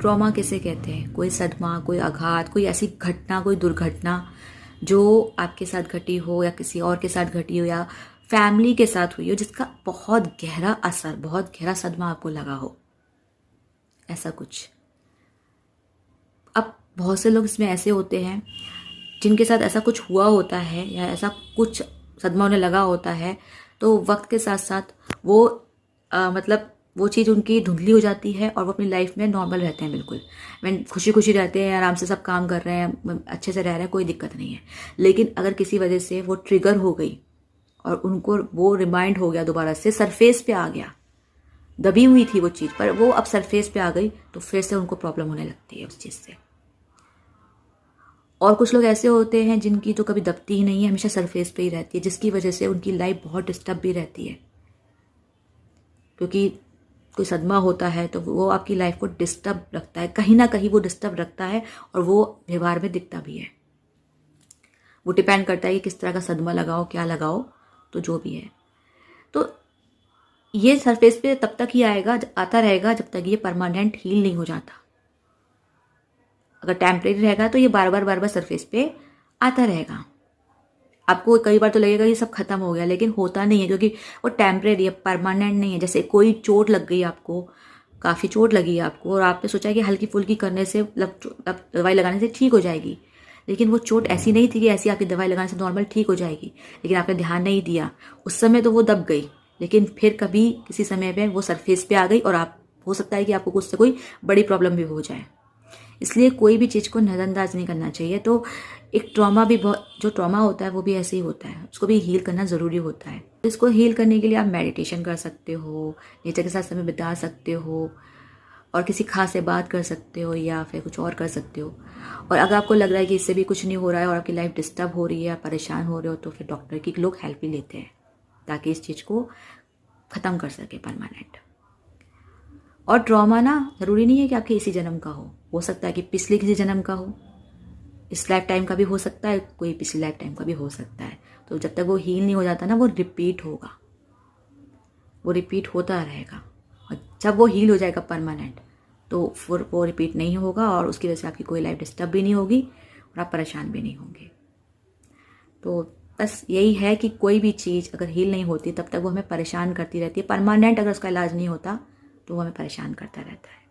Trauma किसे कहते हैं? कोई सदमा, कोई आघात, कोई ऐसी घटना, कोई दुर्घटना जो आपके साथ घटी हो या किसी और के साथ घटी हो या फैमिली के साथ हुई हो, जिसका बहुत गहरा असर, बहुत गहरा सदमा आपको लगा हो, ऐसा कुछ। अब बहुत से लोग इसमें ऐसे होते हैं जिनके साथ ऐसा कुछ हुआ होता है या ऐसा कुछ सदमा उन्हें लगा होता है, तो वक्त के साथ साथ वो मतलब वो चीज़ उनकी धुंधली हो जाती है और वो अपनी लाइफ में नॉर्मल रहते हैं, बिल्कुल खुशी खुशी रहते हैं, आराम से सब काम कर रहे हैं, अच्छे से रह रहे हैं, कोई दिक्कत नहीं है। लेकिन अगर किसी वजह से वो ट्रिगर हो गई और उनको वो रिमाइंड हो गया, दोबारा से सरफेस पे आ गया, दबी हुई थी वो चीज़ पर वो अब सरफेस पे आ गई, तो फिर से उनको प्रॉब्लम होने लगती है उस चीज़ से। और कुछ लोग ऐसे होते हैं जिनकी तो कभी दबती ही नहीं है, हमेशा सरफेस पे ही रहती है, जिसकी वजह से उनकी लाइफ बहुत डिस्टर्ब भी रहती है, क्योंकि कोई सदमा होता है तो वो आपकी लाइफ को डिस्टर्ब रखता है, कहीं ना कहीं वो डिस्टर्ब रखता है और वो व्यवहार में दिखता भी है। वो डिपेंड करता है कि किस तरह का सदमा लगाओ, क्या लगाओ, तो जो भी है। तो ये सरफेस पे तब तक ही आएगा, आता रहेगा जब तक ये परमानेंट हील नहीं हो जाता। अगर टेम्परेरी रहेगा तो ये बार बार सरफेस पे आता रहेगा। आपको कई बार तो लगेगा ये सब खत्म हो गया, लेकिन होता नहीं है, क्योंकि वो टेम्परेरी है, परमानेंट नहीं है। जैसे कोई चोट लग गई आपको, काफ़ी चोट लगी है आपको और आपने सोचा कि हल्की फुल्की करने से दवाई लगाने से ठीक हो जाएगी, लेकिन वो चोट ऐसी नहीं थी कि ऐसी आपकी दवाई लगाने से नॉर्मल ठीक हो जाएगी, लेकिन आपने ध्यान नहीं दिया उस समय, तो वो दब गई, लेकिन फिर कभी किसी समय पे वो सरफेस पे आ गई और आप हो सकता है कि आपको उससे कोई बड़ी प्रॉब्लम भी हो जाए। इसलिए कोई भी चीज़ को नज़रअंदाज नहीं करना चाहिए। तो एक ट्रॉमा भी बहुत, जो ट्रॉमा होता है वो भी ऐसे ही होता है, उसको भी हील करना ज़रूरी होता है। इसको हील करने के लिए आप मेडिटेशन कर सकते हो, नेचर के साथ समय बिता सकते हो और किसी खास से बात कर सकते हो या फिर कुछ और कर सकते हो। और अगर आपको लग रहा है कि इससे भी कुछ नहीं हो रहा है और आपकी लाइफ डिस्टर्ब हो रही है, परेशान हो रहे हो, तो फिर डॉक्टर की लोग हेल्प भी लेते हैं ताकि इस चीज़ को ख़त्म कर सके परमानेंट। और ट्रॉमा ना ज़रूरी नहीं है कि आपके इसी जन्म का हो सकता है कि पिछले किसी जन्म का हो, इस लाइफ टाइम का भी हो सकता है, कोई पिछली लाइफ टाइम का भी हो सकता है। तो जब तक वो हील नहीं हो जाता ना, वो रिपीट होगा, वो रिपीट होता रहेगा। और जब वो हील हो जाएगा परमानेंट, तो फिर वो रिपीट नहीं होगा और उसकी वजह से आपकी कोई लाइफ डिस्टर्ब भी नहीं होगी और आप परेशान भी नहीं होंगे। तो बस यही है कि कोई भी चीज़ अगर हील नहीं होती तब तक वो हमें परेशान करती रहती है। परमानेंट अगर उसका इलाज नहीं होता तो वो हमें परेशान करता रहता है।